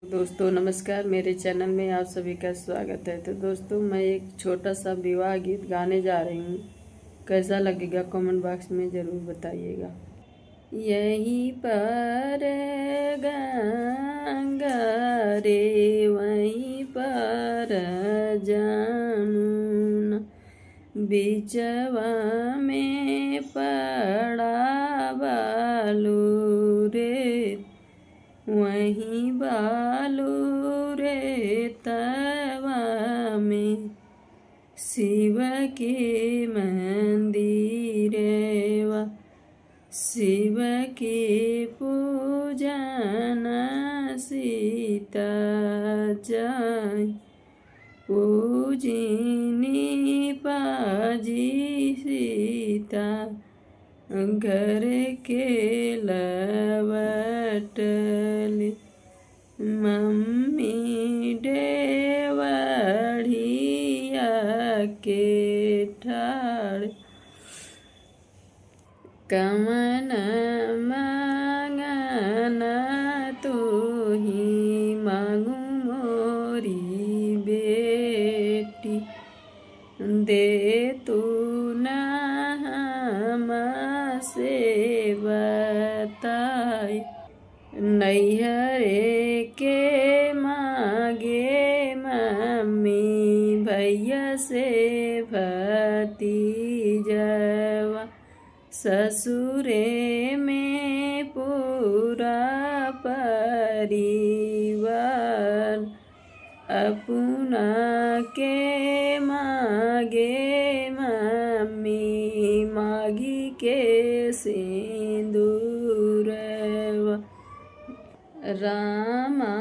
दोस्तों नमस्कार, मेरे चैनल में आप सभी का स्वागत है। तो दोस्तों मैं एक छोटा सा विवाह गीत गाने जा रही हूँ। कैसा लगेगा कमेंट बॉक्स में ज़रूर बताइएगा। यहीं पर गंगा रे वहीं पर जमुना, बिचवा में पड़ा बालू रे, वहीं बालू रे तवा में शिव के मंदिरवा, शिव के पूजन सीता जाय, पूजनी पाजी सीता घर के लवटल, मम्मी डेवढ़िया के ठाड़, कमन मांगना तू ही मांगू मोरी बेटी, दे तू ना से बताए, नैहरे के मांगे मम्मी भैया से भतीजवा, ससुरे में पूरा परिवार, अपना के मांगे मम्मी मागी के सिंदूरवा, रामा